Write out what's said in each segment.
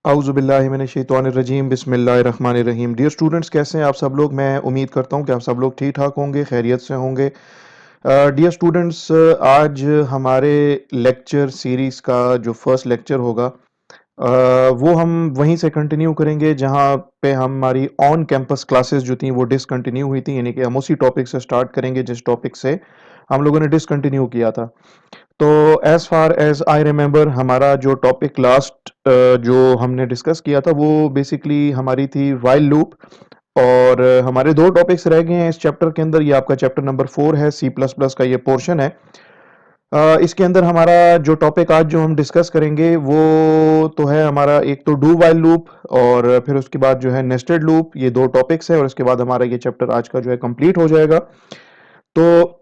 औज़ुबिल्लाहिमिनश्शैतानिर्रजीम बिस्मिल्लाहिर्रहमानिर्रहीम। Dear students, कैसे हैं आप सब लोग? मैं उम्मीद करता हूँ कि आप सब लोग ठीक ठाक होंगे, खैरियत से होंगे। डियर स्टूडेंट्स, आज हमारे लेक्चर सीरीज़ का जो फर्स्ट लेक्चर होगा, वो हम वहीं से कंटिन्यू करेंगे जहाँ पे हमारी ऑन कैंपस क्लासेस जो थी वो डिसकंटिन्यू हुई थी, यानी कि हम उसी टॉपिक से स्टार्ट करेंगे जिस टॉपिक से हम लोगों ने डिसकंटिन्यू किया था। तो as far as I remember, हमारा जो टॉपिक लास्ट जो हमने डिस्कस किया था वो बेसिकली हमारी थी व्हाइल लूप। और हमारे 2 टॉपिक्स रह गए हैं इस चैप्टर के अंदर। ये आपका चैप्टर नंबर 4 है, सी प्लस प्लस का ये पोर्शन है। इसके अंदर हमारा जो टॉपिक आज जो हम डिस्कस करेंगे वो तो है हमारा, एक तो डू व्हाइल लूप और फिर उसके बाद जो है नेस्टेड लूप। ये 2 टॉपिक्स है और इसके बाद हमारा ये चैप्टर आज का जो है कंप्लीट हो जाएगा। तो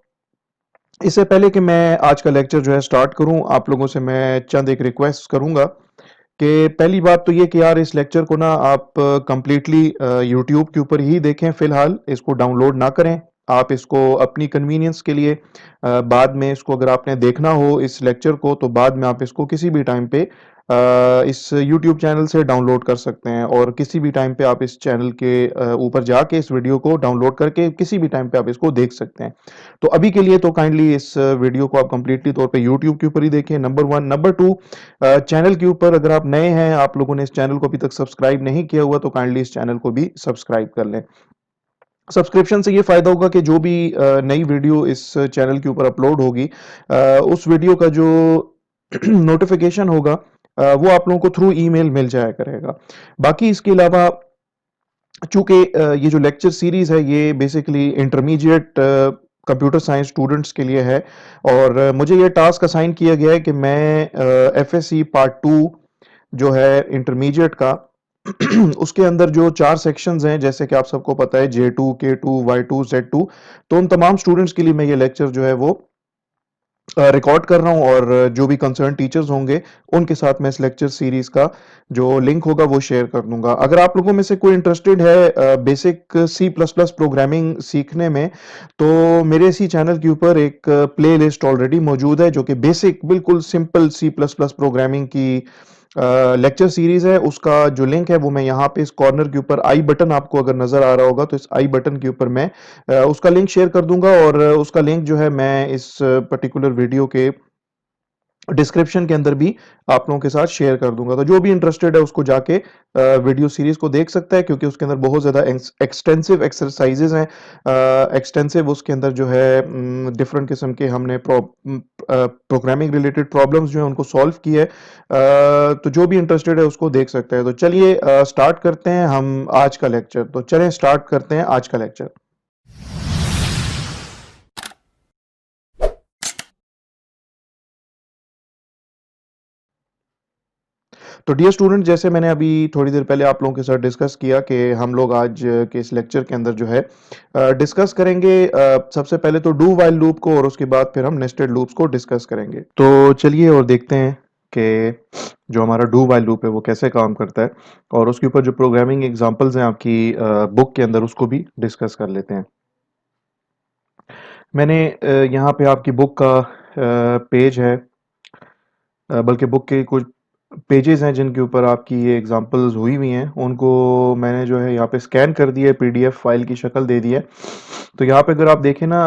इससे पहले कि मैं आज का लेक्चर जो है स्टार्ट करूं, आप लोगों से मैं चंद एक रिक्वेस्ट करूंगा कि पहली बात तो ये कि यार इस लेक्चर को ना आप कंप्लीटली यूट्यूब के ऊपर ही देखें। फिलहाल इसको डाउनलोड ना करें। आप इसको अपनी कन्वीनियंस के लिए बाद में इसको अगर आपने देखना हो इस लेक्चर को, तो बाद में आप इसको किसी भी टाइम पे इस यूट्यूब चैनल से डाउनलोड कर सकते हैं और किसी भी टाइम पे आप इस चैनल के ऊपर जाके इस वीडियो को डाउनलोड करके किसी भी टाइम पे आप इसको देख सकते हैं। तो अभी के लिए तो काइंडली इस वीडियो को आप कंप्लीटली तौर पे यूट्यूब के ऊपर ही देखें, नंबर 1। नंबर 2, चैनल के ऊपर अगर आप नए हैं, आप लोगों ने इस चैनल को अभी तक सब्सक्राइब नहीं किया हुआ, तो काइंडली इस चैनल को भी सब्सक्राइब कर लें। सब्सक्रिप्शन से ये फायदा होगा कि जो भी नई वीडियो इस चैनल के ऊपर अपलोड होगी, उस वीडियो का जो नोटिफिकेशन होगा वो आप लोगों को थ्रू ईमेल मिल जाया करेगा। बाकी इसके अलावा चूंकि ये जो लेक्चर सीरीज है ये basically intermediate computer science students के लिए है और मुझे ये टास्क असाइन किया गया है कि मैं एफएससी पार्ट 2 जो है इंटरमीडिएट का उसके अंदर जो 4 सेक्शंस हैं, जैसे कि आप सबको पता है, J2, K2, Y2, Z2, तो उन तमाम स्टूडेंट्स के लिए मैं ये लेक्चर जो है वो रिकॉर्ड कर रहा हूँ और जो भी कंसर्न टीचर्स होंगे उनके साथ मैं इस लेक्चर सीरीज का जो लिंक होगा वो शेयर कर दूंगा। अगर आप लोगों में से कोई इंटरेस्टेड है basic C plus plus programming सीखने में, तो मेरे इसी चैनल के ऊपर एक प्ले लिस्ट ऑलरेडी मौजूद है जो कि बेसिक बिल्कुल simple C plus plus programming की लेक्चर सीरीज है। उसका जो लिंक है वो मैं यहाँ पे इस कॉर्नर के ऊपर आई बटन, आपको अगर नजर आ रहा होगा तो इस आई बटन के ऊपर मैं उसका लिंक शेयर कर दूंगा और उसका लिंक जो है मैं इस पर्टिकुलर वीडियो के डिस्क्रिप्शन के अंदर भी आप लोगों के साथ शेयर कर दूंगा। तो जो भी इंटरेस्टेड है उसको जाके वीडियो सीरीज को देख सकता है, क्योंकि उसके अंदर बहुत ज़्यादा एक्सटेंसिव एक्सरसाइजेज हैं। एक्सटेंसिव उसके अंदर जो है डिफरेंट किस्म के हमने प्रोग्रामिंग रिलेटेड प्रॉब्लम्स जो है उनको सॉल्व किए। तो जो भी इंटरेस्टेड है उसको देख सकता है। तो चलिए स्टार्ट करते हैं हम आज का लेक्चर। तो चलें स्टार्ट करते हैं आज का लेक्चर। तो डियर स्टूडेंट, जैसे मैंने अभी थोड़ी देर पहले आप लोगों के साथ डिस्कस किया कि हम लोग आज के इस लेक्चर के अंदर जो है डिस्कस करेंगे सबसे पहले तो डू व्हाइल लूप को और उसके बाद फिर हम नेस्टेड लूप्स को डिस्कस करेंगे। तो चलिए और देखते हैं कि जो हमारा डू व्हाइल लूप है वो कैसे काम करता है और उसके ऊपर जो प्रोग्रामिंग एग्जांपल्स हैं आपकी बुक के अंदर उसको भी डिस्कस कर लेते हैं। मैंने यहाँ पे आपकी बुक का पेज है, बल्कि बुक के कुछ पेजेस हैं जिनके ऊपर आपकी ये एग्जांपल्स हुई हुई हैं, उनको मैंने जो है यहाँ पे स्कैन कर दिया है, पीडीएफ फाइल की शक्ल दे दी है। तो यहाँ पे अगर आप देखें ना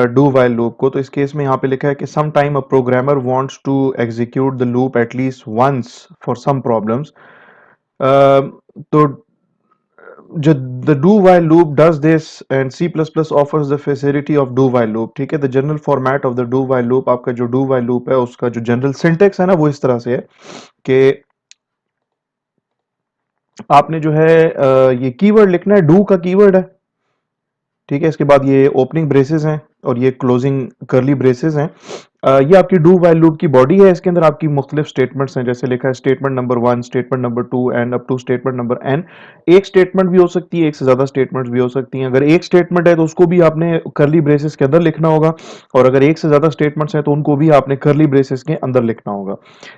डू व्हाइल लूप को, तो इस केस में यहाँ पे लिखा है कि some time a programmer wants to execute the loop at least once for some problems. तो जो the do while loop does this and C++ offers the facility of do while loop। ठीक है, the general format of the do while loop, आपका जो do while loop है उसका जो general syntax है ना वो इस तरह से है कि आपने जो है ये कीवर्ड लिखना है, डू का कीवर्ड है। ठीक है, इसके बाद ये ओपनिंग ब्रेसेस हैं और ये क्लोजिंग करली ब्रेसेस हैं। ये आपकी डू व्हाइल लूप की बॉडी है। इसके अंदर आपकी मुख्तलिफ स्टेटमेंट्स हैं, जैसे लिखा है statement number 1, statement number 2 and up to statement number N. एक स्टेटमेंट भी हो सकती है, एक से ज्यादा स्टेटमेंट्स भी हो सकती हैं। अगर एक स्टेटमेंट है तो उसको भी आपने करली ब्रेसेस के अंदर लिखना होगा और अगर एक से ज्यादा स्टेटमेंट्स हैं तो उनको भी आपने करली ब्रेसेस के अंदर लिखना होगा।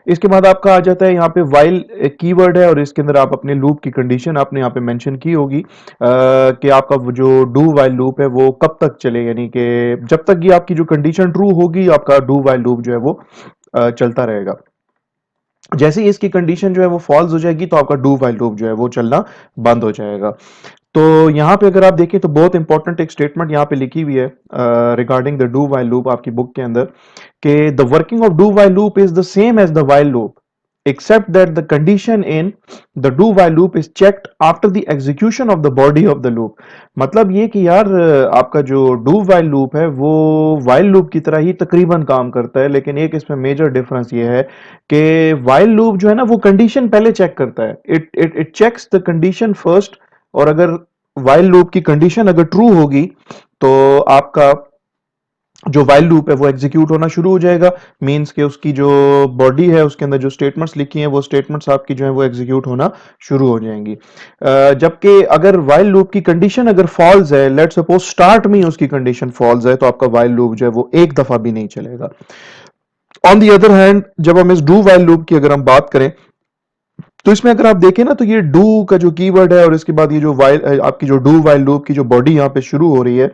इसके बाद आपका आ जाता है यहाँ पे व्हाइल कीवर्ड है और इसके अंदर आप अपने लूप की कंडीशन आपने यहाँ पे मेंशन की होगी कि आपका जो डू वाइल लूप है वो कब तक चले, यानी कि जब तक ये आपकी जो कंडीशन ट्रू होगी आपका डू वाइल लूप जो है वो चलता रहेगा। जैसे ही इसकी कंडीशन जो है वो फॉल्स हो जाएगी तो आपका डू वाइल लूप जो है वो चलना बंद हो जाएगा। तो यहाँ पे अगर आप देखें तो बहुत इंपॉर्टेंट एक स्टेटमेंट यहाँ पे लिखी हुई है regarding the do while loop आपकी बुक के अंदर, कि the working of do while loop is the same as the while loop except that the condition in the do while loop is checked after the execution of the body of the loop। मतलब ये कि यार आपका जो do while loop है वो while loop की तरह ही तकरीबन काम करता है, लेकिन एक इसमें मेजर डिफरेंस ये है कि while loop जो है ना वो कंडीशन पहले चेक करता है, it checks the condition first, और अगर while loop की कंडीशन अगर ट्रू होगी तो आपका जो वाइल लूप है वो एग्जीक्यूट होना शुरू हो जाएगा। मींस के उसकी जो बॉडी है उसके अंदर जो स्टेटमेंट्स लिखी हैं वो स्टेटमेंट्स आपकी जो है वो एग्जीक्यूट होना शुरू हो जाएंगी। जबकि अगर वाइल लूप की कंडीशन अगर फॉल्स है, लेट्स सपोज स्टार्ट में ही उसकी कंडीशन फॉल्स है, तो आपका वाइल लूप जो है वो एक दफा भी नहीं चलेगा। ऑन दी अदर हैंड जब हम इस डू वाइल लूप की अगर हम बात करें तो इसमें अगर आप देखें ना तो ये डू का जो कीवर्ड है और इसके बाद ये जो वाइल आपकी जो डू वाइल लूप की जो बॉडी यहां पे शुरू हो रही है,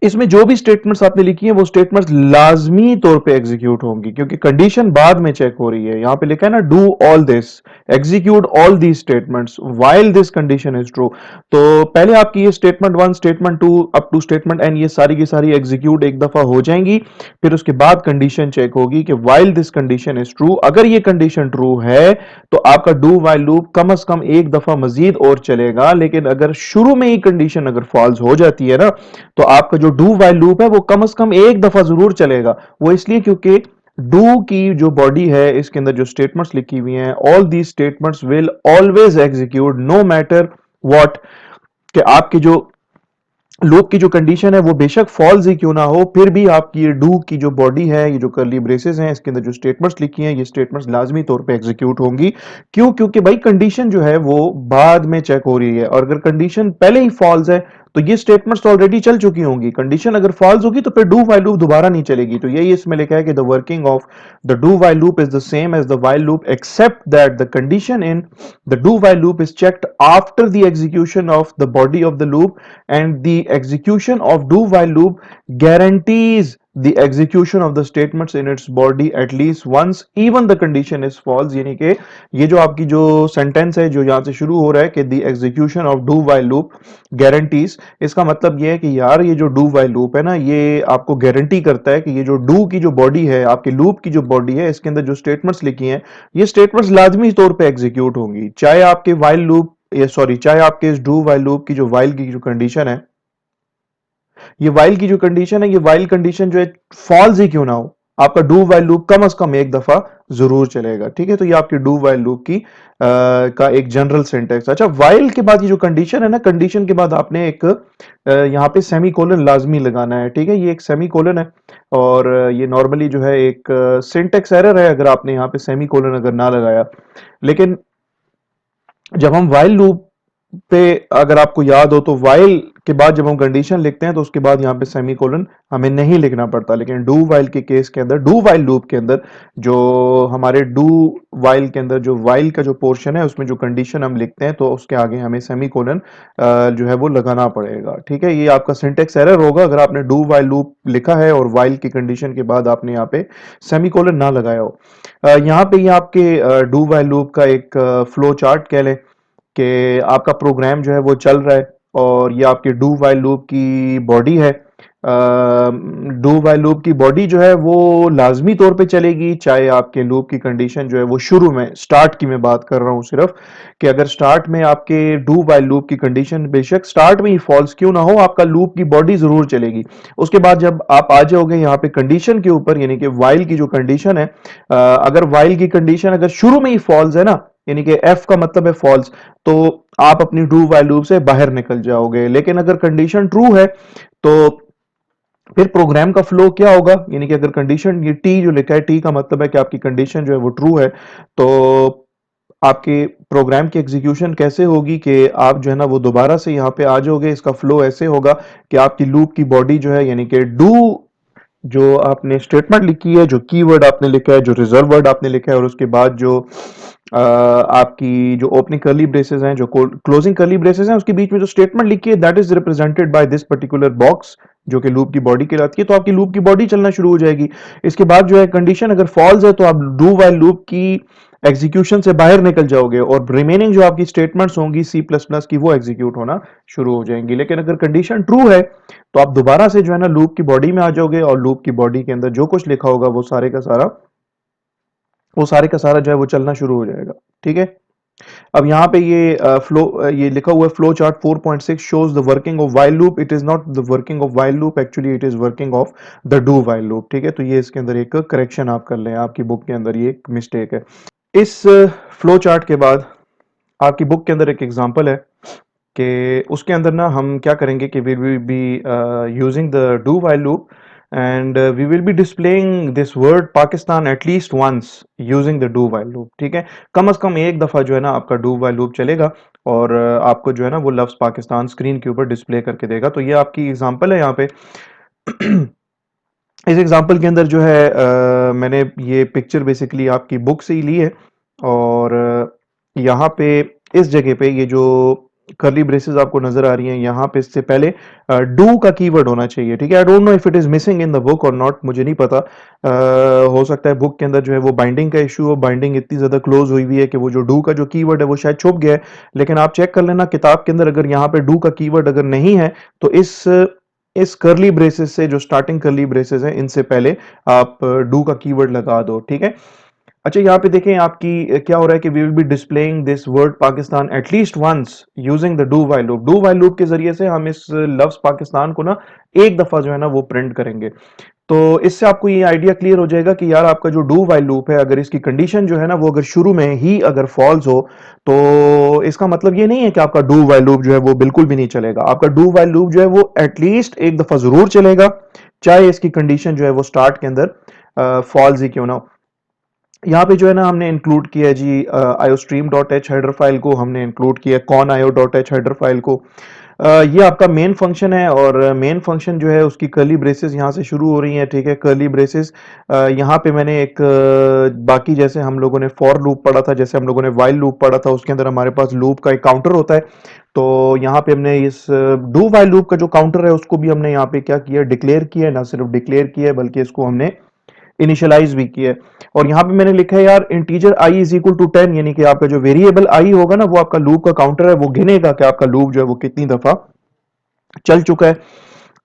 इसमें जो भी स्टेटमेंट्स आपने लिखी हैं वो स्टेटमेंट्स लाजमी तौर पे एग्जीक्यूट होंगी, क्योंकि कंडीशन बाद में चेक हो रही है। यहां पे लिखा है ना do all this, execute all these statements while this condition is true. तो पहले आपकी ये statement 1 statement 2 up to statement N ये सारी की सारी एग्जीक्यूट एक दफा हो जाएंगी, फिर उसके बाद कंडीशन चेक होगी कि while this condition is true. अगर ये कंडीशन ट्रू है तो आपका डू व्हाइल लूप कम से कम एक दफा मजीद और चलेगा, लेकिन अगर शुरू में ही कंडीशन अगर फॉल्स हो जाती है ना तो आपका जो डू वाइल लूप है वो कम से कम एक दफा जरूर चलेगा। वो इसलिए क्योंकि डू की जो बॉडी है इसके अंदर जो स्टेटमेंट्स लिखी हुई हैं, all these statements will always execute no matter what, कि आपकी जो लूप की जो कंडीशन है वो बेशक फॉल्स ही क्यों ना हो, फिर भी आपकी ये डू की जो बॉडी है, ये जो कर्ली ब्रेसेस हैं, इसके अंदर जो स्टेटमेंट्स लिखी हैं, ये स्टेटमेंट्स लाजमी तौर पे एग्जीक्यूट होंगी। क्यों? क्योंकि भाई कंडीशन जो है वो बाद में चेक हो रही है, और अगर कंडीशन पहले ही फॉल्स है तो ये स्टेटमेंट्स ऑलरेडी चल चुकी होंगी। कंडीशन अगर फॉल्स होगी तो फिर डू वाइल लूप दोबारा नहीं चलेगी। तो यही इसमें लिखा है कि the working of the do while loop is the same as the while loop except that the condition in the do while loop is checked after the execution of the body of the loop, and the execution of do while loop guarantees the execution of the statements in its body at least once even the condition is false। यानी कि ये जो आपकी जो sentence है जो यहां से शुरू हो रहा है कि the execution of do while loop guarantees, इसका मतलब ये है कि यार ये जो do while loop है ना ये आपको गारंटी करता है कि ये जो do की जो बॉडी है, आपके लूप की जो बॉडी है, इसके अंदर जो स्टेटमेंट्स लिखी हैं ये स्टेटमेंट्स लाजमी तौर पे एग्जीक्यूट होंगी, चाहे आपके वाइल लूप ये सॉरी चाहे आपके इस डू वाइल लूप की जो वाइल की जो कंडीशन है, ये वाइल की जो कंडीशन है, ये वाइल कंडीशन जो है फॉल्स ही क्यों ना हो, आपका डू वाइल लूप कम से कम एक दफा जरूर चलेगा। ठीक है, तो ये आपकी डू वाइल लूप की का एक जनरल सिंटेक्स। अच्छा, वाइल के बाद ये जो कंडीशन है ना, कंडीशन के बाद आपने एक यहाँ पे सेमी कोलन लाजमी लगाना है। ठीक है, ये एक सेमी कोलन है और ये नॉर्मली जो है एक सिंटेक्स एरर है अगर आपने यहाँ पे सेमी कोलन अगर ना लगाया। लेकिन जब हम वाइल लूप पे अगर आपको याद हो तो वाइल के बाद जब हम कंडीशन लिखते हैं तो उसके बाद यहाँ पे सेमीकोलन हमें नहीं लिखना पड़ता, लेकिन डू वाइल के केस के अंदर, डू वाइल लूप के अंदर जो हमारे डू वाइल के अंदर जो वाइल का जो पोर्शन है उसमें जो कंडीशन हम लिखते हैं तो उसके आगे हमें सेमीकोलन जो है वो लगाना पड़ेगा। ठीक है, ये आपका सिंटेक्स एरर होगा अगर आपने डू वाइल लूप लिखा है और वाइल की कंडीशन के बाद आपने यहाँ पे सेमीकोलन ना लगाया हो। यहाँ पे ये आपके डू वाइल लूप का एक फ्लो चार्ट कह लें कि आपका प्रोग्राम जो है वो चल रहा है और ये आपके डू वाइल लूप की बॉडी है। डू वाइल लूप की बॉडी जो है वो लाजमी तौर पे चलेगी चाहे आपके लूप की कंडीशन जो है वो शुरू में, स्टार्ट की मैं बात कर रहा हूं सिर्फ, कि अगर स्टार्ट में आपके डू वाइल लूप की कंडीशन बेशक स्टार्ट में ही फॉल्स क्यों ना हो, आपका लूप की बॉडी जरूर चलेगी। उसके बाद जब आप आ जाओगे यहाँ पे कंडीशन के ऊपर, यानी कि वाइल की जो कंडीशन है, अगर वाइल की कंडीशन अगर शुरू में ही फॉल्स है ना, यानी कि एफ का मतलब है फॉल्स, तो आप अपनी डू वाइल लूप से बाहर निकल जाओगे। लेकिन अगर कंडीशन ट्रू है तो फिर प्रोग्राम का फ्लो क्या होगा, यानी कि अगर कंडीशन ये टी जो लिखा है, टी का मतलब है कि आपकी कंडीशन जो है वो ट्रू है, तो आपके प्रोग्राम की एग्जीक्यूशन कैसे होगी कि आप जो है ना वो दोबारा से यहाँ पे आ जाओगे। इसका फ्लो ऐसे होगा कि आपकी लूप की बॉडी जो है, यानी कि डू जो आपने स्टेटमेंट लिखी है, जो कीवर्ड आपने लिखा है, जो रिजर्व वर्ड आपने लिखा है, और उसके बाद जो आपकी जो ओपनिंग कर्ली ब्रेसेस हैं, जो क्लोजिंग कर्ली ब्रेसेस हैं, उसके बीच में जो स्टेटमेंट लिखी है that is represented by this particular box, जो कि लूप की बॉडी कहलाती है, तो आपकी लूप की बॉडी चलना शुरू हो जाएगी। इसके बाद जो है कंडीशन अगर फॉल्स है तो आप डू वाइल लूप की एग्जीक्यूशन से बाहर निकल जाओगे और रिमेनिंग जो आपकी स्टेटमेंट्स होंगी सी प्लस प्लस की वो एग्जीक्यूट होना शुरू हो जाएंगी। लेकिन अगर कंडीशन ट्रू है तो आप दोबारा से जो है ना लूप की बॉडी में आ जाओगे और लूप की बॉडी के अंदर जो कुछ लिखा होगा वो सारे का सारा जो है वो चलना शुरू हो जाएगा। ठीक है। अब यहाँ पे ये लिखा हुआ है flow chart 4.6 shows the working of while loop. It is not the working of while loop, actually it is working of the do while loop। ठीक है, तो ये इसके अंदर एक करेक्शन आप कर लें, आपकी बुक के अंदर ये एक मिस्टेक है। इस फ्लो चार्ट के बाद आपकी बुक के अंदर एक एग्जांपल है कि उसके अंदर ना हम क्या करेंगे कि we will be using the do while loop and we will be displaying this word Pakistan at least once using the do while loop. ठीक है, कम से कम एक दफा जो है ना आपका डू व्हाइल लूप चलेगा और आपको जो है ना वो लफ्ज पाकिस्तान स्क्रीन के ऊपर डिस्प्ले करके देगा। तो ये आपकी एग्जांपल है यहाँ पे। इस एग्जांपल के अंदर जो है मैंने ये पिक्चर बेसिकली आपकी बुक से ही ली है और यहाँ पे इस जगह पे ये जो कर्ली ब्रेसेस आपको नजर आ रही हैं यहाँ पे इससे पहले डू का कीवर्ड होना चाहिए। ठीक है, I don't know if it is missing in the book और नॉट, मुझे नहीं पता। हो सकता है बुक के अंदर जो है वो बाइंडिंग का इशू हो, बाइंडिंग इतनी ज्यादा क्लोज हुई हुई है कि वो जो डू का जो कीवर्ड है वो शायद छुप गया है। लेकिन आप चेक कर लेना किताब के अंदर अगर यहाँ पे डू का कीवर्ड अगर नहीं है तो इस कर्ली ब्रेसेस से जो स्टार्टिंग कर्ली ब्रेसेस हैं इनसे पहले आप डू का कीवर्ड लगा दो। ठीक है। अच्छा, यहाँ पे देखें आपकी क्या हो रहा है कि we will be displaying this word Pakistan at least once using the do while loop. Do while loop के जरिए से हम इस लफ्ज पाकिस्तान को ना एक दफा जो है ना वो प्रिंट करेंगे। तो इससे आपको ये आइडिया क्लियर हो जाएगा कि यार आपका जो डू व्हाइल लूप है अगर इसकी कंडीशन जो है ना वो अगर शुरू में ही अगर फॉल्स हो तो इसका मतलब ये नहीं है कि आपका डू व्हाइल लूप जो है वो बिल्कुल भी नहीं चलेगा। आपका डू व्हाइल लूप जो है वो एटलीस्ट एक दफा जरूर चलेगा, चाहे इसकी कंडीशन जो है वो स्टार्ट के अंदर फॉल्स ही क्यों ना हो। यहाँ पे जो है ना हमने इंक्लूड किया जी iostream.h हेडर फाइल को हमने इंक्लूड किया conio.h हेडर फाइल को। ये आपका मेन फंक्शन है और मेन फंक्शन जो है उसकी कर्ली ब्रेसेस यहाँ से शुरू हो रही हैं। ठीक है, कर्ली ब्रेसेस यहाँ पे मैंने एक बाकी जैसे हम लोगों ने फॉर लूप पढ़ा था, जैसे हम लोगों ने वाइल लूप पढ़ा था, उसके अंदर हमारे पास लूप का एक काउंटर होता है। तो यहाँ पे हमने इस डू वाइल लूप का जो काउंटर है उसको भी हमने यहाँ पे क्या किया, डिक्लेयर किया है। ना सिर्फ डिक्लेयर किया है बल्कि इसको हमने इनिशियलाइज भी किया है। और यहाँ पे मैंने लिखा है यार integer i is equal to 10, यानी कि आपका जो वेरिएबल i होगा ना वो आपका लूप का काउंटर है, वो गिनेगा कि आपका लूप जो है वो कितनी दफा चल चुका है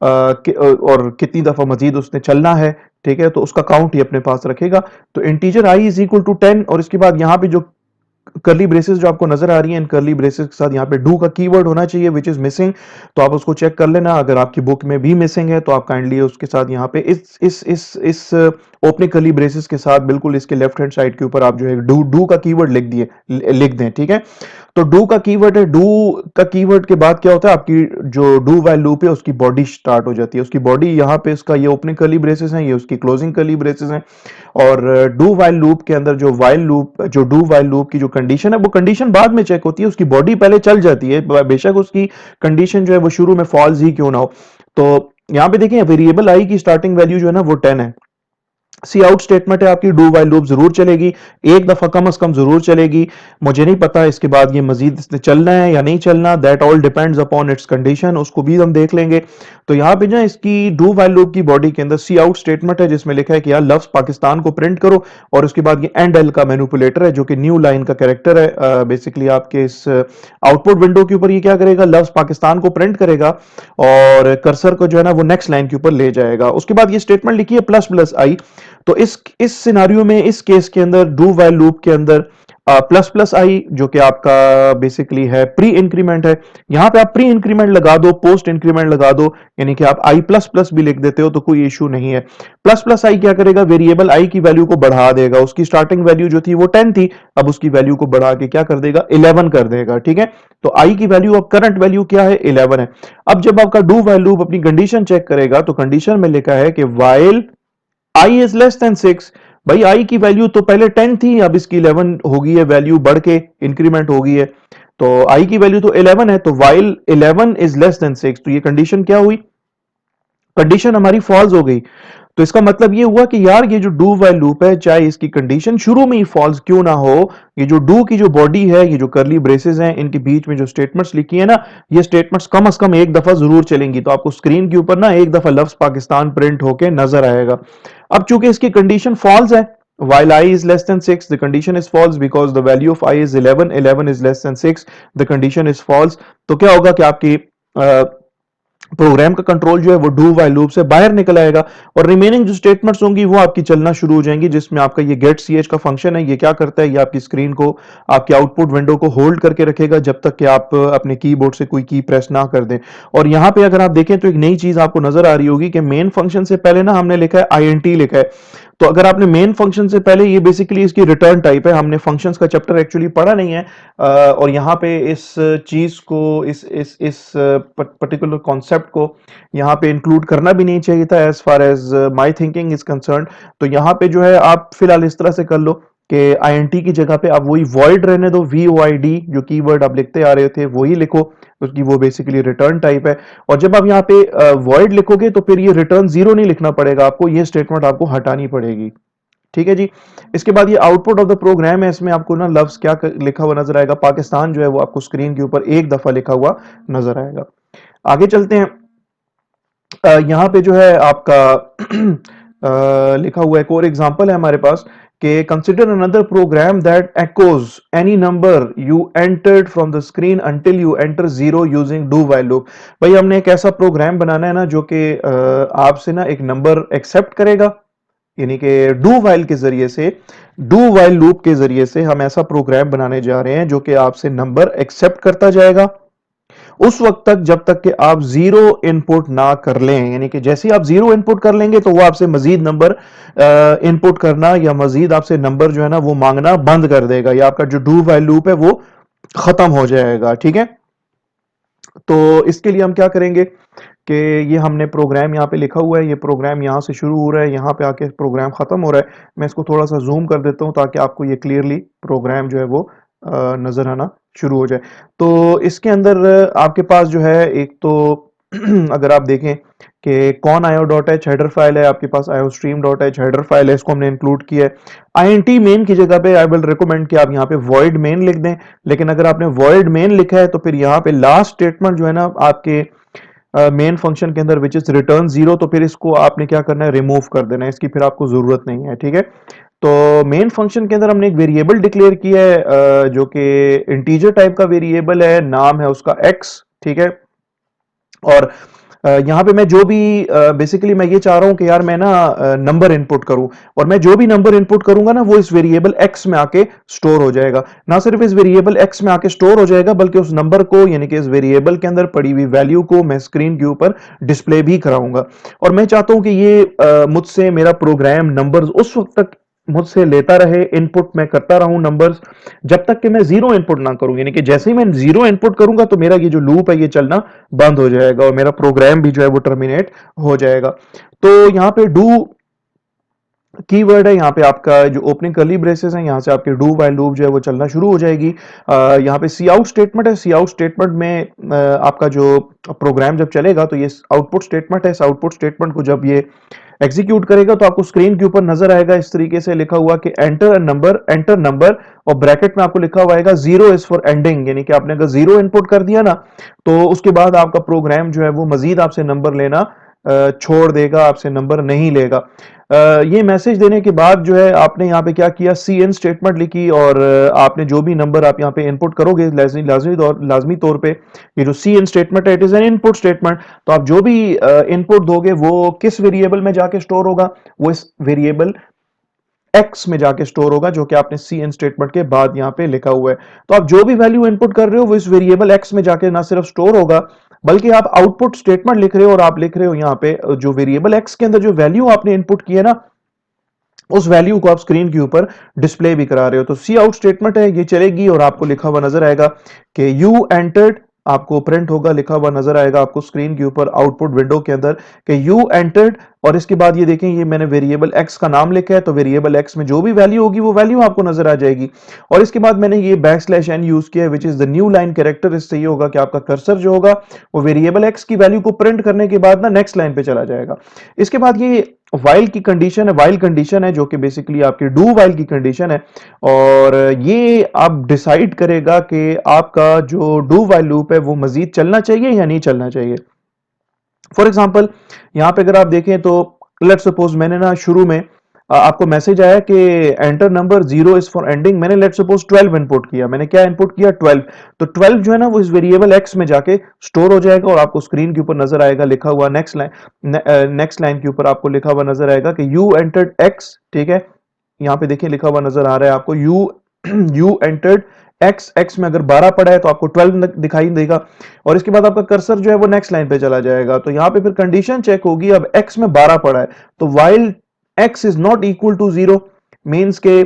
और कितनी दफा मजीद उसने चलना है। ठीक है, तो उसका काउंट ही अपने पास रखेगा। तो integer i is equal to 10 और इसके बाद यहाँ पे जो कर्ली ब्रेसेस जो आपको नजर आ रही हैं इन कर्ली ब्रेसेस के साथ यहाँ पे डू का कीवर्ड होना चाहिए विच इज मिसिंग। तो आप उसको चेक कर लेना, अगर आपकी बुक में भी मिसिंग है तो आप काइंडली उसके साथ यहाँ पे इस ओपनिंग कर्ली ब्रेसेस के साथ बिल्कुल इसके लेफ्ट हैंड साइड के ऊपर आप जो है डू का कीवर्ड लिख दें। ठीक है, तो डू का कीवर्ड है, डू का कीवर्ड के बाद क्या होता है आपकी जो डू वाइल लूप है उसकी बॉडी स्टार्ट हो जाती है। उसकी बॉडी यहाँ पे इसका ये ओपनिंग कर्ली ब्रेसेस हैं, ये उसकी क्लोजिंग कर्ली ब्रेसेस हैं। और डू वाइल लूप के अंदर जो डू वाइल लूप की जो कंडीशन है वो कंडीशन बाद में चेक होती है, उसकी बॉडी पहले चल जाती है, बेशक उसकी कंडीशन जो है वो शुरू में फॉल्स ही क्यों ना हो। तो यहाँ पे देखें वेरिएबल आई की स्टार्टिंग वैल्यू जो है ना वो 10 है। सी आउट स्टेटमेंट है आपकी, डू वाइल लूप जरूर चलेगी, एक दफा कम से कम जरूर चलेगी। मुझे नहीं पता इसके बाद ये मजीद इसने चलना है या नहीं चलना, that all depends upon its condition, उसको भी हम देख लेंगे। तो यहाँ पे ना इसकी डू वाइल लूप की बॉडी के अंदर सी आउट स्टेटमेंट है जिसमें लिखा है कि यार लफ्ज पाकिस्तान को प्रिंट करो और उसके बाद ये एंड एल का मैनिपुलेटर है जो कि न्यू लाइन का कैरेक्टर है। बेसिकली आपके इस आउटपुट विंडो के ऊपर ये क्या करेगा, लफ्ज पाकिस्तान को प्रिंट करेगा और कर्सर को जो है ना वो नेक्स्ट लाइन के ऊपर ले जाएगा। उसके बाद ये स्टेटमेंट लिखी है प्लस प्लस आई। तो इस सिनारियो में इस केस के अंदर डू वाइल लूप के अंदर प्लस प्लस आई जो कि आपका बेसिकली है प्री इंक्रीमेंट है, यहां पे आप प्री इंक्रीमेंट लगा दो, पोस्ट इंक्रीमेंट लगा दो, यानी कि आप आई प्लस प्लस भी लिख देते हो तो कोई इशू नहीं है। प्लस प्लस आई क्या करेगा, वेरिएबल आई की वैल्यू को बढ़ा देगा, उसकी स्टार्टिंग वैल्यू जो थी वो 10 थी, अब उसकी वैल्यू को बढ़ा के क्या कर देगा 11 कर देगा। ठीक है, तो आई की वैल्यू अब करंट वैल्यू क्या है 11 है। अब जब आपका डू वाइल लूप अपनी कंडीशन चेक करेगा तो कंडीशन में लिखा है कि while i is less than 6, भाई i की वैल्यू तो पहले 10 थी, अब इसकी 11 हो गई है, वैल्यू बढ़ के इंक्रीमेंट हो गई है। तो i की वैल्यू तो 11 है, तो while 11 इज लेस देन 6, तो ये कंडीशन क्या हुई, कंडीशन हमारी फॉल्स हो गई। तो इसका मतलब ये हुआ कि यार ये जो डू वाइल लूप है, चाहे इसकी कंडीशन शुरू में ही फॉल्स क्यों ना हो, ये जो डू की जो बॉडी है, ये जो कर्ली ब्रेसेस हैं, इनके बीच में जो स्टेटमेंट्स लिखी है ना, ये स्टेटमेंट्स कम से कम एक दफा जरूर चलेंगी। तो आपको स्क्रीन के ऊपर ना एक दफा लफ्ज पाकिस्तान प्रिंट होके नजर आएगा। अब चूंकि इसकी कंडीशन फॉल्स है, while I is less than 6, the condition is false because the value of I is 11, 11 is less than 6, the condition is false। तो क्या होगा कि आपकी प्रोग्राम का कंट्रोल जो है वो डू वाइल लूप से बाहर निकल आएगा, और रिमेनिंग जो स्टेटमेंट्स होंगी वो आपकी चलना शुरू हो जाएंगी, जिसमें आपका ये गेट ch का फंक्शन है, ये क्या करता है, ये आपकी स्क्रीन को, आपकी आउटपुट विंडो को होल्ड करके रखेगा जब तक कि आप अपने कीबोर्ड से कोई की प्रेस ना कर दें। और यहाँ पे अगर आप देखें तो एक नई चीज आपको नजर आ रही होगी कि मेन फंक्शन से पहले ना हमने लिखा है INT लिखा है। तो अगर आपने मेन फंक्शन से पहले, ये बेसिकली इसकी रिटर्न टाइप है, हमने फंक्शंस का चैप्टर एक्चुअली पढ़ा नहीं है, और यहाँ पे इस चीज को, इस पर्टिकुलर कॉन्सेप्ट को यहाँ पे इंक्लूड करना भी नहीं चाहिए था as far as my thinking is concern. तो यहाँ पे जो है आप फिलहाल इस तरह से कर लो कि INT की जगह पे आप वही वॉइड रहने दो, VOID जो कीवर्ड आप लिखते आ रहे थे वही लिखो, क्योंकि वो बेसिकली रिटर्न टाइप है। और जब आप यहाँ पे वॉइड लिखोगे तो फिर ये रिटर्न जीरो नहीं लिखना पड़ेगा आपको, ये स्टेटमेंट आपको हटानी पड़ेगी। ठीक है जी। इसके बाद ये आउटपुट ऑफ द प्रोग्राम है, इसमें आपको ना लफ्ज क्या लिखा हुआ नजर आएगा, पाकिस्तान जो है वो आपको स्क्रीन के ऊपर एक दफा लिखा हुआ नजर आएगा। आगे चलते हैं। यहाँ पे जो है आपका लिखा हुआ एक और एग्जांपल है हमारे पास कि consider another program that echoes any number you entered from the screen until you enter zero using do while loop। भाई हमने एक ऐसा प्रोग्राम बनाना है ना जो कि आपसे ना एक नंबर एक्सेप्ट करेगा, यानी कि डू वाइल के जरिए से, डू वाइल लूप के जरिए से हम ऐसा प्रोग्राम बनाने जा रहे हैं जो कि आपसे नंबर एक्सेप्ट करता जाएगा उस वक्त तक जब तक कि आप जीरो इनपुट ना कर लें। यानी कि जैसे ही आप जीरो इनपुट कर लेंगे तो वो आपसे मजीद नंबर इनपुट करना या मजीद आपसे नंबर जो है ना वो मांगना बंद कर देगा, या आपका जो डू वाइल लूप है वो खत्म हो जाएगा। ठीक है। तो इसके लिए हम क्या करेंगे कि ये हमने प्रोग्राम यहाँ पे लिखा हुआ है, ये प्रोग्राम यहाँ से शुरू हो रहा है, यहाँ पे आके प्रोग्राम खत्म हो रहा है। मैं इसको थोड़ा सा जूम कर देता हूँ ताकि आपको ये क्लियरली प्रोग्राम जो है वो नजर आना शुरू हो जाए। तो इसके अंदर आपके पास जो है एक तो अगर आप देखें कि कौन आयो डॉट एच हेडर फाइल है, आपके पास आयो stream dot H header file है, इसको हमने इंक्लूड किया है। INT मेन की जगह पे आई विल रिकमेंड कि आप यहाँ पे वॉइड मेन लिख दें, लेकिन अगर आपने वॉइड मेन लिखा है तो फिर यहाँ पे लास्ट स्टेटमेंट जो है ना आपके मेन फंक्शन के अंदर विच इज रिटर्न जीरो, तो फिर इसको आपने क्या करना है, रिमूव कर देना है, इसकी फिर आपको जरूरत नहीं है। ठीक है। तो मेन फंक्शन के अंदर हमने एक वेरिएबल डिक्लेयर किया है जो कि इंटीजर टाइप का वेरिएबल है, नाम है उसका x। ठीक है। और यहाँ पे मैं जो भी बेसिकली मैं ये चाह रहा हूं कि यार मैं ना नंबर इनपुट करूं, और मैं जो भी नंबर इनपुट करूंगा ना वो इस वेरिएबल x में आके स्टोर हो जाएगा। ना सिर्फ इस वेरिएबल x में आके स्टोर हो जाएगा बल्कि उस नंबर को, यानी कि इस वेरिएबल के अंदर पड़ी हुई वैल्यू को मैं स्क्रीन के ऊपर डिस्प्ले भी कराऊंगा। और मैं चाहता हूं कि ये मुझसे मेरा प्रोग्राम नंबर्स उस वक्त तक मुझसे लेता रहे, इनपुट मैं करता रहूं नंबर्स, जब तक कि मैं जीरो इनपुट ना करूं। यानी कि जैसे ही मैं जीरो इनपुट करूंगा तो मेरा ये जो लूप है ये चलना बंद हो जाएगा और मेरा प्रोग्राम भी जो है वो टर्मिनेट हो जाएगा। तो यहाँ पे डू कीवर्ड है, यहाँ पे आपका जो ओपनिंग कर्ली ब्रेसेस है, यहाँ से आपके डू वाइल लूप जो है वो चलना शुरू हो जाएगी। यहाँ पे सी आउट स्टेटमेंट है, सी आउट स्टेटमेंट में आपका जो प्रोग्राम जब चलेगा तो ये आउटपुट स्टेटमेंट है, इस आउटपुट स्टेटमेंट को जब ये एग्जीक्यूट करेगा तो आपको स्क्रीन के ऊपर नजर आएगा इस तरीके से लिखा हुआ कि एंटर नंबर, एंटर नंबर, और ब्रैकेट में आपको लिखा हुआ आएगा जीरो इज फॉर एंडिंग। यानी कि आपने अगर जीरो इनपुट कर दिया ना तो उसके बाद आपका प्रोग्राम जो है वो मजीद आपसे नंबर लेना छोड़ देगा, आपसे नंबर नहीं लेगा। ये मैसेज देने के बाद जो है आपने यहाँ पे क्या किया, CN स्टेटमेंट लिखी, और आपने जो भी नंबर आप यहाँ पे इनपुट करोगे लाजमी तौर पे ये जो CN स्टेटमेंट है it is an input statement. तो आप जो भी इनपुट दोगे वो किस वेरिएबल में जाके स्टोर होगा, वो इस वेरिएबल x में जाके स्टोर होगा जो कि आपने CN स्टेटमेंट के बाद यहाँ पे लिखा हुआ है। तो आप जो भी वैल्यू इनपुट कर रहे हो वो इस वेरिएबल x में जाके ना सिर्फ स्टोर होगा बल्कि आप आउटपुट स्टेटमेंट लिख रहे हो और आप लिख रहे हो यहाँ पे जो वेरिएबल x के अंदर जो वैल्यू आपने इनपुट की है ना उस वैल्यू को आप स्क्रीन के ऊपर डिस्प्ले भी करा रहे हो। तो सी आउट स्टेटमेंट है ये चलेगी और आपको लिखा हुआ नजर आएगा कि यू एंटर्ड, आपको प्रिंट होगा, लिखा हुआ नजर आएगा आपको स्क्रीन के ऊपर आउटपुट विंडो के अंदर कि यू एंटर्ड। और इसके बाद ये देखें ये मैंने वेरिएबल x का नाम लिखा है, तो वेरिएबल x में जो भी वैल्यू होगी वो वैल्यू आपको नजर आ जाएगी। और इसके बाद मैंने ये \n यूज किया है which is the new line character. इससे ये होगा कि आपका कर्सर जो होगा वो वेरिएबल x की वैल्यू को प्रिंट करने के बाद ना नेक्स्ट लाइन पे चला जाएगा। इसके बाद ये वाइल की कंडीशन है, वाइल कंडीशन है जो कि बेसिकली आपकी डू वाइल की कंडीशन है। और ये आप डिसाइड करेगा कि आपका जो डू वाइल लूप है वो मजीद चलना चाहिए या नहीं चलना चाहिए। फॉर एग्जाम्पल यहां पे अगर आप देखें तो लेट सपोज मैंने ना शुरू में आपको मैसेज आया कि enter number 0 is for ending, मैंने लेट सपोज 12 इनपुट किया, मैंने क्या इनपुट किया 12। तो 12 जो है ना वो इस वेरिएबल एक्स में जाके स्टोर हो जाएगा और आपको स्क्रीन के ऊपर नजर आएगा लिखा हुआ नेक्स्ट लाइन के ऊपर आपको लिखा हुआ नजर आएगा कि यू एंटर्ड एक्स। ठीक है, यहाँ पे देखिए लिखा हुआ नजर आ रहा है आपको you you entered x, x में अगर 12 पड़ा है तो आपको 12 दिखाई देगा और इसके बाद आपका कर्सर जो है वो नेक्स्ट लाइन पे चला जाएगा। तो यहां पे फिर कंडीशन चेक होगी, अब एक्स में 12 पड़ा है तो while x is not equal to 0 means के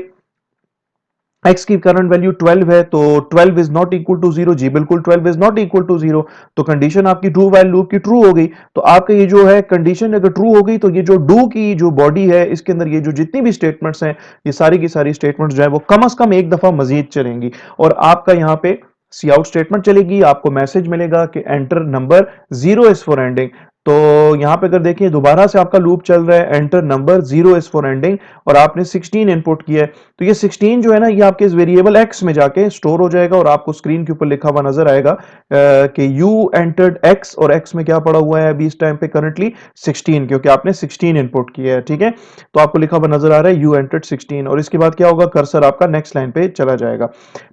x की करंट वैल्यू 12 है तो 12 इज नॉट इक्वल टू 0। जी बिल्कुल 12 इज नॉट इक्वल टू 0, तो कंडीशन आपकी ट्रू वाइल लूप की ट्रू हो गई। तो आपका ये जो है कंडीशन अगर ट्रू हो गई तो ये जो डू की जो बॉडी है इसके अंदर ये जो जितनी भी स्टेटमेंट्स हैं ये सारी की सारी स्टेटमेंट्स जो है वो कम से कम एक दफा मजीद चलेंगी और आपका यहाँ पे सी आउट स्टेटमेंट चलेगी, आपको मैसेज मिलेगा कि enter number 0 is for ending. तो यहां पे अगर देखिए दोबारा से आपका लूप चल रहा है enter number 0 is for ending और आपने 16 इनपुट किया है तो ये 16 जो है ना ये आपके इस वेरिएबल x में जाके स्टोर हो जाएगा और आपको स्क्रीन के ऊपर लिखा हुआ नजर आएगा कि यू एंटर्ड x और x में क्या पड़ा हुआ है अभी इस टाइम पे करंटली 16 क्योंकि आपने 16 इनपुट किया है। ठीक है, तो आपको लिखा हुआ नजर आ रहा है यू एंटर्ड 16 और इसके बाद क्या होगा कर्सर आपका नेक्स्ट लाइन पे चला जाएगा।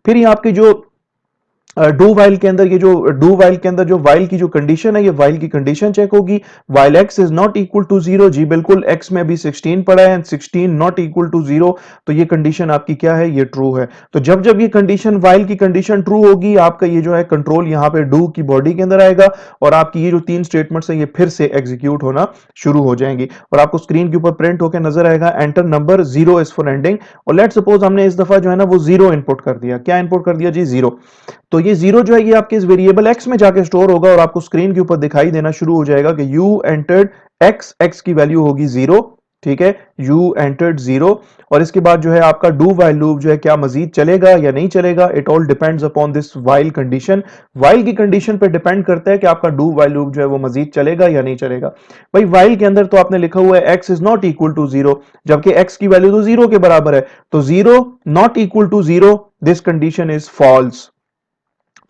फिर ये आपकी जो डू वाइल के अंदर ये जो डू वाइल के अंदर जो वाइल की जो कंडीशन है ये वाइल की कंडीशन चेक होगी, while x is not equal to 0। जी बिल्कुल एक्स में अभी 16 पड़ा है, 16 नॉट इक्वल टू 0, तो ये कंडीशन आपकी क्या है ये ट्रू है। तो जब जब ये कंडीशन वाइल की कंडीशन ट्रू होगी आपका ये जो है कंट्रोल यहाँ पे डू की बॉडी के अंदर आएगा और आपकी ये जो तीन स्टेटमेंट्स है ये फिर से एग्जीक्यूट होना शुरू हो जाएंगी और आपको स्क्रीन के ऊपर प्रिंट होकर नजर आएगा enter number 0 is for ending. और लेट सपोज हमने इस दफा जो है ना वो 0 इनपुट कर दिया, क्या इनपुट कर दिया जी 0। तो ये 0 जो है ये आपके इस वेरिएबल x में जाके स्टोर होगा और आपको स्क्रीन के ऊपर दिखाई देना शुरू हो जाएगा कि यू एंटर्ड x, x की वैल्यू होगी 0। ठीक है, यू एंटर्ड 0 और इसके बाद जो है आपका डू वाइल लूप जो है क्या मजीद चलेगा या नहीं चलेगा, it all depends upon this while condition. While की कंडीशन पे डिपेंड करता है कि आपका डू वाइल लूप जो है वो मजीद चलेगा या नहीं चलेगा। भाई वाइल के अंदर तो आपने लिखा हुआ है x is not equal to 0 जबकि x की वैल्यू तो 0 के बराबर है, तो 0 not equal to 0 this condition is false.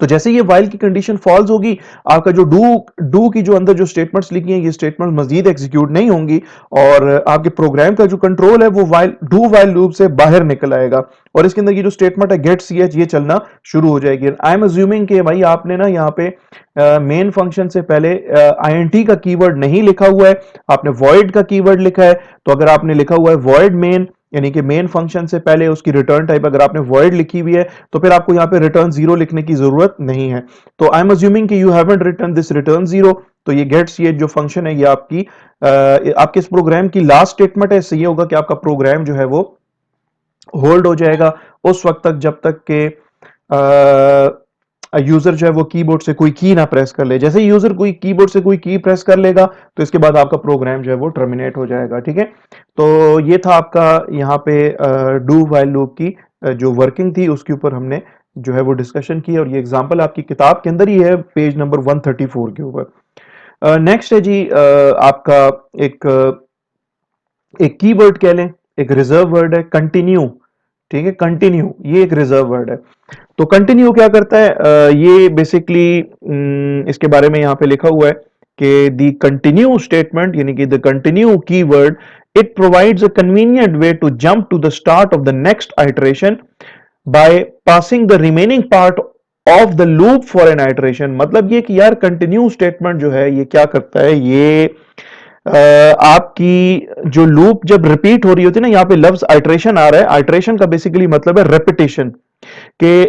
तो जैसे ये वाइल की कंडीशन फॉल्स होगी आपका जो डू डू की जो अंदर जो स्टेटमेंट्स लिखी हैं ये स्टेटमेंट मजीद एग्जीक्यूट नहीं होंगी और आपके प्रोग्राम का जो कंट्रोल है वो वाइल डू वाइल लूप से बाहर निकल आएगा और इसके अंदर ये जो स्टेटमेंट है गेट ch ये चलना शुरू हो जाएगी। आई एम अज्यूमिंग कि भाई आपने ना यहाँ पे मेन फंक्शन से पहले int का कीवर्ड नहीं लिखा हुआ है, आपने void का कीवर्ड लिखा है। तो अगर आपने लिखा हुआ है void main यानी कि मेन फंक्शन से पहले उसकी रिटर्न टाइप अगर आपने void लिखी हुई है तो फिर आपको यहाँ पे रिटर्न 0 लिखने की जरूरत नहीं है। तो आई एम अज्यूमिंग कि you haven't return this return 0, तो ये गेट्स ये जो फंक्शन है ये आपके इस प्रोग्राम की लास्ट स्टेटमेंट है। इससे ये होगा कि आपका प्रोग्राम जो है वो होल्ड हो जाएगा उस वक्त तक जब तक के यूजर जो है वो कीबोर्ड से कोई की ना प्रेस कर ले। जैसे यूजर कोई कीबोर्ड से कोई की प्रेस कर लेगा तो इसके बाद आपका प्रोग्राम जो है वो टर्मिनेट हो जाएगा। ठीक है, तो ये था आपका यहाँ पे डू वाइल लूप की जो वर्किंग थी उसके ऊपर हमने जो है वो डिस्कशन की और ये एग्जांपल आपकी किताब के अंदर ही है पेज नंबर 134 के ऊपर। नेक्स्ट है जी आपका एक एक कीवर्ड कह लें, एक रिजर्व वर्ड है कंटिन्यू। ठीक है, कंटिन्यू ये एक रिजर्व वर्ड है। तो कंटिन्यू क्या करता है ये बेसिकली इसके बारे में यहां पे लिखा हुआ है कि द कंटिन्यू स्टेटमेंट यानी कि the continue keyword it provides a convenient way to jump to the start of the next iteration by passing the remaining part of the loop for an iteration. मतलब ये कि यार continue statement जो है ये क्या करता है, ये आपकी जो लूप जब रिपीट हो रही होती है ना, यहाँ पे लफ्ज आइटरेशन आ रहा है, आइटरेशन का बेसिकली मतलब है रेपिटेशन, कि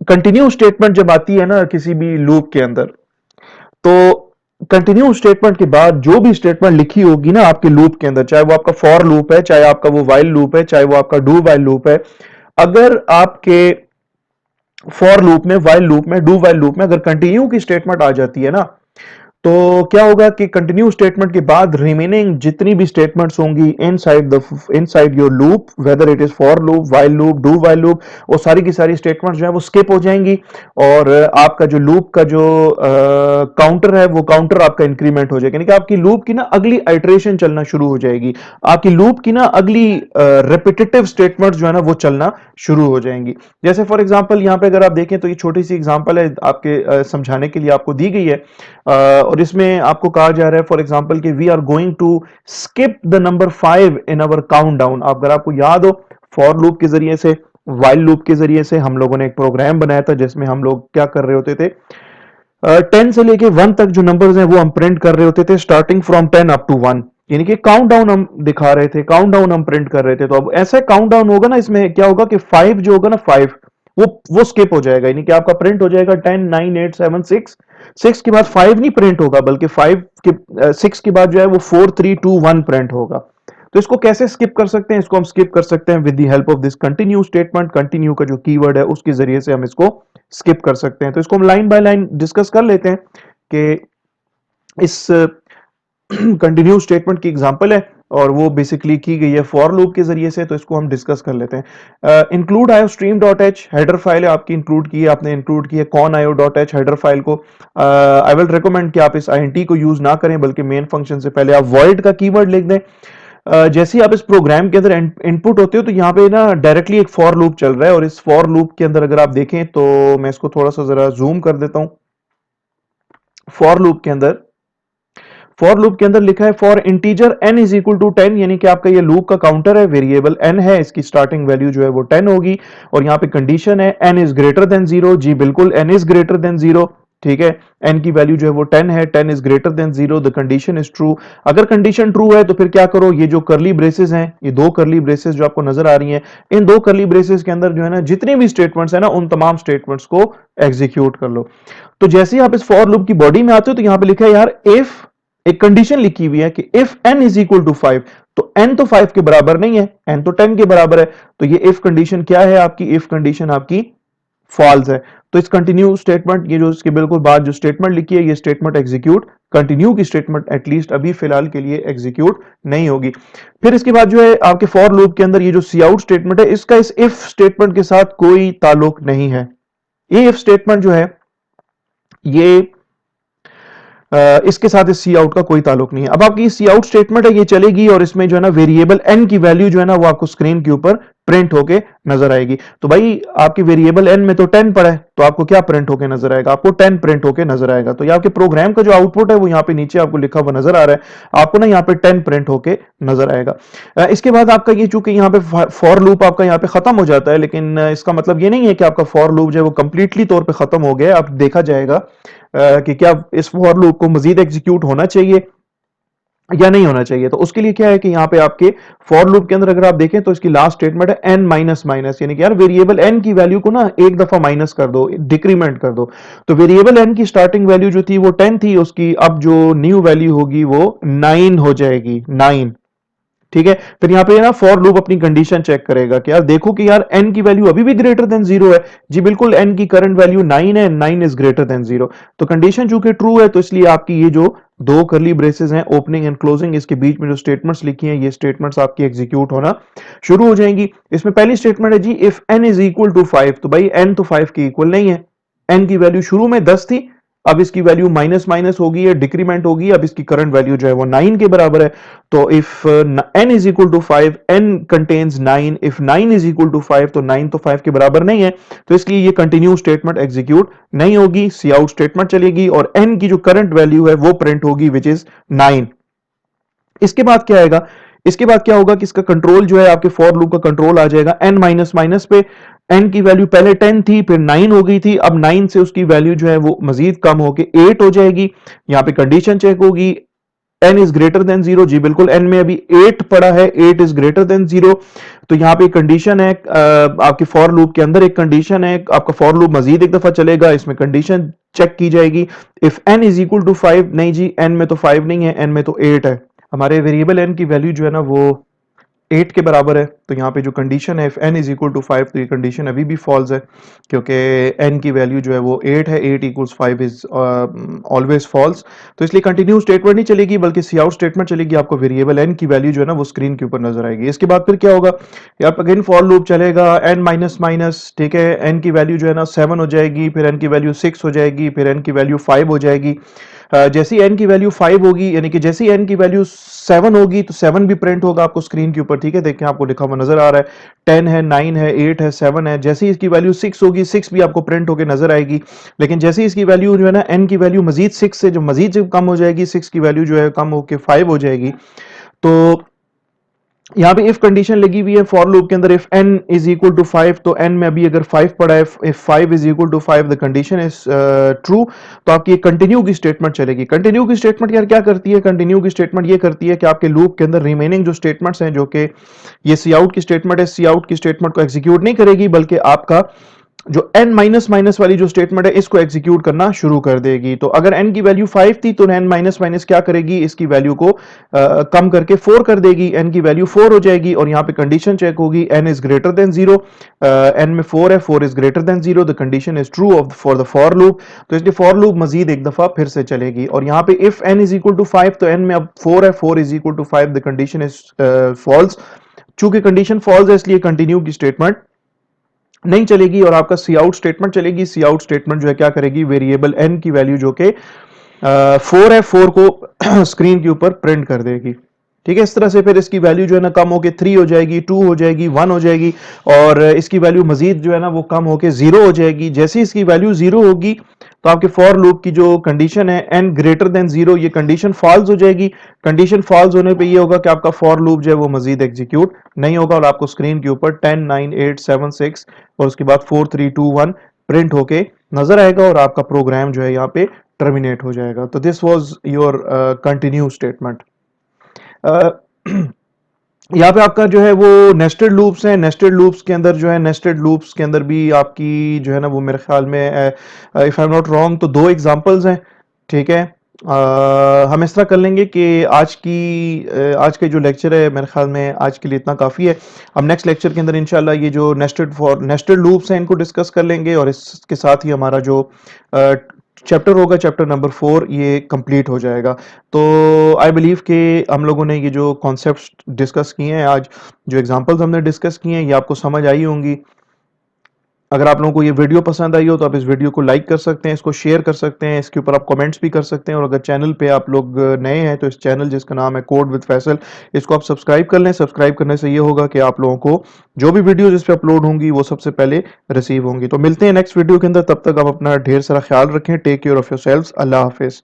कंटिन्यू स्टेटमेंट जब आती है ना किसी भी लूप के अंदर तो कंटिन्यू स्टेटमेंट के बाद जो भी स्टेटमेंट लिखी होगी ना आपके लूप के अंदर, चाहे वो आपका फॉर लूप है, चाहे आपका वो वाइल लूप है, चाहे वो आपका डू वाइल लूप है, अगर आपके फॉर लूप में, वाइल लूप में, डू वाइल लूप में अगर कंटिन्यू की स्टेटमेंट आ जाती है ना तो क्या होगा कि कंटिन्यू स्टेटमेंट के बाद रिमेनिंग जितनी भी स्टेटमेंट्स होंगी inside your loop, whether it is for loop, while loop, do while loop, वो सारी की सारी स्टेटमेंट्स जो है वो स्किप हो जाएंगी और आपका जो लूप का जो काउंटर है वो काउंटर आपका इंक्रीमेंट हो जाएगा, यानी कि आपकी लूप की ना अगली आइट्रेशन चलना शुरू हो जाएगी, आपकी लूप की ना अगली रिपीटेटिव स्टेटमेंट्स जो है ना वो चलना शुरू हो जाएंगी। जैसे फॉर एग्जांपल यहाँ पे अगर आप देखें तो ये छोटी सी एग्जांपल है आपके समझाने के लिए आपको दी गई है, और इसमें आपको कहा जा रहा है फॉर एग्जांपल कि we are going to skip the number 5 in our countdown. अगर आपको याद हो फॉर लूप के जरिए से, व्हाइल लूप के जरिए से हम लोगों ने एक प्रोग्राम बनाया था जिसमें हम लोग क्या कर रहे होते थे, 10 से लेके 1 तक जो नंबर्स हैं वो हम प्रिंट कर रहे होते थे, स्टार्टिंग फ्रॉम 10 अप टू 1, यानी कि काउंटडाउन हम दिखा रहे थे, काउंटडाउन हम प्रिंट कर रहे थे। तो अब ऐसा काउंटडाउन होगा ना, इसमें क्या होगा कि 5 जो होगा ना 5 वो स्किप हो जाएगा, यानी कि आपका प्रिंट हो जाएगा 10 9 8 7 6, 6 के बाद 5 नहीं प्रिंट होगा बल्कि 5 के 6 के बाद जो है वो 4 3 2 1 प्रिंट होगा। तो इसको कैसे स्किप कर सकते हैं? इसको हम स्किप कर सकते हैं with the help of this continue statement. Continue का जो कीवर्ड है उसके जरिए से हम इसको स्किप कर सकते हैं। तो इसको हम लाइन बाय लाइन डिस्कस कर लेते हैं कि इस कंटिन्यू स्टेटमेंट की एग्जांपल है और वो बेसिकली की गई है फॉर लूप के जरिए से, तो इसको हम डिस्कस कर लेते हैं। इंक्लूड आयो stream dot H header file है आपकी, इंक्लूड की है आपने, इंक्लूड की है कॉन आयो डॉट एच हेडर फाइल को। आई विल रिकमेंड कि आप इस आईएनटी को यूज ना करें बल्कि मेन फंक्शन से पहले आप वॉइड का कीवर्ड लिख दें। जैसे ही आप इस प्रोग्राम के अंदर इनपुट होते हो तो यहाँ पे ना डायरेक्टली एक फॉर लूप चल रहा है, और इस फॉर लूप के अंदर अगर आप देखें तो मैं इसको थोड़ा सा जरा जूम कर देता हूं। फॉर लूप के अंदर लिखा है for integer n is equal to 10, यानी कि आपका ये लूप का काउंटर है, वेरिएबल n है, इसकी स्टार्टिंग वैल्यू जो है वो 10 होगी, और यहाँ पे कंडीशन है n इज ग्रेटर देन 0। जी बिल्कुल n इज ग्रेटर देन 0, ठीक है, n की वैल्यू जो है वो 10 है, 10 is greater than 0, the condition is true. अगर कंडीशन ट्रू है तो फिर क्या करो, ये जो करली ब्रेसेस हैं, ये दो करली ब्रेसेस जो आपको नजर आ रही हैं, इन दो करली ब्रेसेस के अंदर जो है ना जितनी भी स्टेटमेंट्स है ना उन तमाम स्टेटमेंट्स को एग्जीक्यूट कर लो। तो जैसे ही आप इस फॉर लूप की बॉडी में आते हो तो यहां पे लिखा है यार इफ, एक कंडीशन लिखी हुई है कि if n is equal to 5, तो n तो 5 के बराबर नहीं है, n तो 10 के बराबर है, तो ये इफ कंडीशन क्या है आपकी, इफ कंडीशन आपकी फॉल्स है। तो इस कंटिन्यू स्टेटमेंट, ये जो इसके बिल्कुल बाद जो स्टेटमेंट लिखी है, ये स्टेटमेंट एग्जीक्यूट, कंटिन्यू की स्टेटमेंट एटलीस्ट अभी फिलहाल के लिए एग्जीक्यूट नहीं होगी। फिर इसके बाद जो है आपके फॉर लूप के अंदर ये जो सी आउट स्टेटमेंट है, इसका इस इफ स्टेटमेंट के साथ कोई ताल्लुक नहीं है। ये इफ स्टेटमेंट जो है ये इसके साथ इस सी आउट का कोई ताल्लुक नहीं है। अब आपकी सी आउट स्टेटमेंट है ये चलेगी और इसमें जो है ना वेरिएबल n की वैल्यू जो है ना वो आपको स्क्रीन के ऊपर प्रिंट होके नजर आएगी। तो भाई आपकी वेरिएबल n में तो 10 पड़ा है, तो आपको क्या प्रिंट होके नजर आएगा, आपको 10 प्रिंट होके नजर आएगा। तो ये आपके प्रोग्राम का जो आउटपुट है वो यहाँ पे नीचे आपको लिखा हुआ नजर आ रहा है, आपको ना यहाँ पे 10 प्रिंट होके नजर आएगा। इसके बाद आपका ये चूंकि यहाँ पे फॉर लूप आपका यहाँ पे खत्म हो जाता है, लेकिन इसका मतलब ये नहीं है कि आपका फॉर लूप जो है वो कंप्लीटली तौर पर खत्म हो गया। आप देखा जाएगा कि क्या इस फॉर लूप को मजीद एग्जीक्यूट होना चाहिए या नहीं होना चाहिए। तो उसके लिए क्या है कि यहाँ पे आपके फॉर लूप के अंदर अगर आप देखें तो इसकी लास्ट स्टेटमेंट है n माइनस माइनस, यानी कि यार वेरिएबल n की वैल्यू को ना एक दफा माइनस कर दो, डिक्रीमेंट कर दो। तो वेरिएबल n की स्टार्टिंग वैल्यू जो थी वो 10 थी, उसकी अब जो न्यू वैल्यू होगी वो 9 हो जाएगी, 9, ठीक है। फिर यहाँ पे ना फॉर लूप अपनी कंडीशन चेक करेगा कि यार देखो कि यार n की वैल्यू अभी भी ग्रेटर देन 0 है। जी बिल्कुल, n की करंट वैल्यू 9 है, 9 इज ग्रेटर देन 0। तो कंडीशन चूंकि ट्रू है तो इसलिए आपकी ये जो दो करली ब्रेसेस हैं ओपनिंग एंड क्लोजिंग, इसके बीच में जो स्टेटमेंट्स लिखी हैं ये स्टेटमेंट्स आपकी एग्जीक्यूट होना शुरू हो जाएंगी। इसमें पहली स्टेटमेंट है जी if n is equal to 5, तो भाई n तो 5 के इक्वल नहीं है, n की वैल्यू शुरू में 10 थी, अब इसकी वैल्यू माइनस माइनस होगी है, डिक्रीमेंट होगी, अब इसकी करंट वैल्यू जो है वो 9 के बराबर है। तो if n is equal to 5, n contains 9, if 9 is equal to 5, तो 9 तो 5 के बराबर नहीं है, तो इसलिए ये कंटिन्यू स्टेटमेंट एग्जीक्यूट नहीं होगी, सी आउट स्टेटमेंट चलेगी और n की जो करंट वैल्यू है वो प्रिंट होगी विच इज 9। इसके बाद क्या आएगा, इसके बाद क्या होगा कि इसका कंट्रोल जो है आपके फॉर लूप का कंट्रोल आ जाएगा n माइनस माइनस पे। n की वैल्यू पहले 10 थी, फिर 9 हो गई थी, अब 9 से उसकी वैल्यू जो है वो मजीद कम होके 8 हो जाएगी। यहां पे कंडीशन चेक होगी, n इज ग्रेटर देन 0। जी बिल्कुल, n में अभी 8 पड़ा है, 8 इज ग्रेटर देन 0। तो यहां पे कंडीशन है आपके फॉर लूप के अंदर एक कंडीशन है, आपका फॉर लूप मजीद एक दफा चलेगा, इसमें कंडीशन चेक की जाएगी if n is equal to 5। नहीं जी, n में तो 5 नहीं है, n में तो 8 है। हमारे वेरिएबल n की वैल्यू जो है ना वो 8 के बराबर है, तो यहाँ पे जो कंडीशन है if n is equal to 5, तो ये कंडीशन अभी भी फॉल्स है क्योंकि n की वैल्यू जो है वो 8 है, 8 इक्वल्स 5 इज ऑलवेज फॉल्स। तो इसलिए कंटिन्यू स्टेटमेंट नहीं चलेगी बल्कि सी आउट स्टेटमेंट चलेगी। आपको वेरिएबल n की वैल्यू जो है ना वो स्क्रीन के ऊपर नजर आएगी। इसके बाद फिर क्या होगा, यहाँ पर अगेन फॉर लूप चलेगा n माइनस माइनस, ठीक है, n की वैल्यू जो है ना 7 हो जाएगी, फिर n की वैल्यू 6 हो जाएगी, फिर n की वैल्यू 5 हो जाएगी। जैसी n की वैल्यू 5 होगी, यानी कि जैसी n की वैल्यू 7 होगी तो 7 भी प्रिंट होगा आपको स्क्रीन के ऊपर, ठीक है, देखें आपको लिखा हुआ नजर आ रहा है, 10 है, 9 है, 8 है, 7 है। जैसे ही इसकी वैल्यू 6 होगी, 6 भी आपको प्रिंट होकर नजर आएगी। लेकिन जैसे ही इसकी वैल्यू जो है ना n की वैल्यू मजीद 6 से जो मजीद जब कम हो जाएगी, 6 की वैल्यू जो है कम होकर 5 हो जाएगी, तो यहाँ पे इफ कंडीशन लगी हुई है फॉर लूप के अंदर, if n is equal to 5, तो n में अभी अगर 5 पड़ा है, if 5 is equal to 5 the condition is true, तो आपकी कंटिन्यू की स्टेटमेंट चलेगी। कंटिन्यू की स्टेटमेंट यार क्या करती है, कंटिन्यू की स्टेटमेंट ये करती है कि आपके लूप के अंदर रिमेनिंग जो स्टेटमेंट्स हैं, जो कि ये सी आउट की स्टेटमेंट है, सी आउट की स्टेटमेंट को एग्जीक्यूट नहीं करेगी बल्कि आपका जो n माइनस माइनस वाली जो स्टेटमेंट है इसको एग्जीक्यूट करना शुरू कर देगी। तो अगर n की वैल्यू 5 थी तो n माइनस माइनस क्या करेगी, इसकी वैल्यू को कम करके 4 कर देगी, n की वैल्यू 4 हो जाएगी और यहाँ पे कंडीशन चेक होगी n is greater than 0, n में 4 है, 4 is greater than 0, the condition is true of for the for loop. तो इसलिए फॉर लूप मजीद एक दफा फिर से चलेगी और यहाँ पे if n is equal to 5, तो n में अब 4 है, 4 is equal to 5, the condition is false. चूंकि कंडीशन फॉल्स है इसलिए कंटिन्यू की स्टेटमेंट नहीं चलेगी और आपका सी आउट स्टेटमेंट चलेगी। सी आउट स्टेटमेंट जो है क्या करेगी, वेरिएबल n की वैल्यू जो कि 4 है, 4 को स्क्रीन के ऊपर प्रिंट कर देगी, ठीक है। इस तरह से फिर इसकी वैल्यू जो है ना कम होके 3 हो जाएगी, 2 हो जाएगी, 1 हो जाएगी और इसकी वैल्यू मजीद जो है ना वो कम होके 0 हो जाएगी। जैसे इसकी वैल्यू 0 होगी तो आपके फॉर लूप की जो कंडीशन है n ग्रेटर देन 0, ये कंडीशन फॉल्स हो जाएगी। कंडीशन फॉल्स होने पे ये होगा कि आपका फॉर लूप जो है वो मजीद एग्जीक्यूट नहीं होगा और आपको स्क्रीन के ऊपर 10 9 8 7 6 और उसके बाद 4 3 2 1 प्रिंट होके नजर आएगा और आपका प्रोग्राम जो है यहाँ पे टर्मिनेट हो जाएगा। तो this was your continue statement. यहाँ पे आपका जो है वो नेस्टेड लूप्स हैं। नेस्टेड लूप्स के अंदर जो है, नेस्टेड लूप्स के अंदर भी आपकी जो है ना वो मेरे ख्याल में if I am not wrong तो 2 एग्जांपल्स हैं, ठीक है। हम इस तरह कर लेंगे कि आज के जो लेक्चर है मेरे ख्याल में आज के लिए इतना काफ़ी है। हम नेक्स्ट लेक्चर के अंदर इंशाल्लाह ये जो नेस्टेड लूप्स हैं इनको डिस्कस कर लेंगे और इसके साथ ही हमारा जो चैप्टर होगा, चैप्टर नंबर 4, ये कंप्लीट हो जाएगा। तो आई बिलीव कि हम लोगों ने ये जो कॉन्सेप्ट्स डिस्कस किए हैं आज, जो एग्जांपल्स हमने डिस्कस किए हैं, ये आपको समझ आई होंगी। अगर आप लोगों को ये वीडियो पसंद आई हो तो आप इस वीडियो को लाइक कर सकते हैं, इसको शेयर कर सकते हैं, इसके ऊपर आप कमेंट्स भी कर सकते हैं और अगर चैनल पे आप लोग नए हैं तो इस चैनल जिसका नाम है कोड विद फैसल, इसको आप सब्सक्राइब कर लें। सब्सक्राइब करने से ये होगा कि आप लोगों को जो भी वीडियो इस पे अपलोड होंगी वो सबसे पहले रिसीव होंगी। तो मिलते हैं नेक्स्ट वीडियो के अंदर, तब तक आप अपना ढेर सारा ख्याल रखें। Take care of yourself. अल्लाह हाफिज़।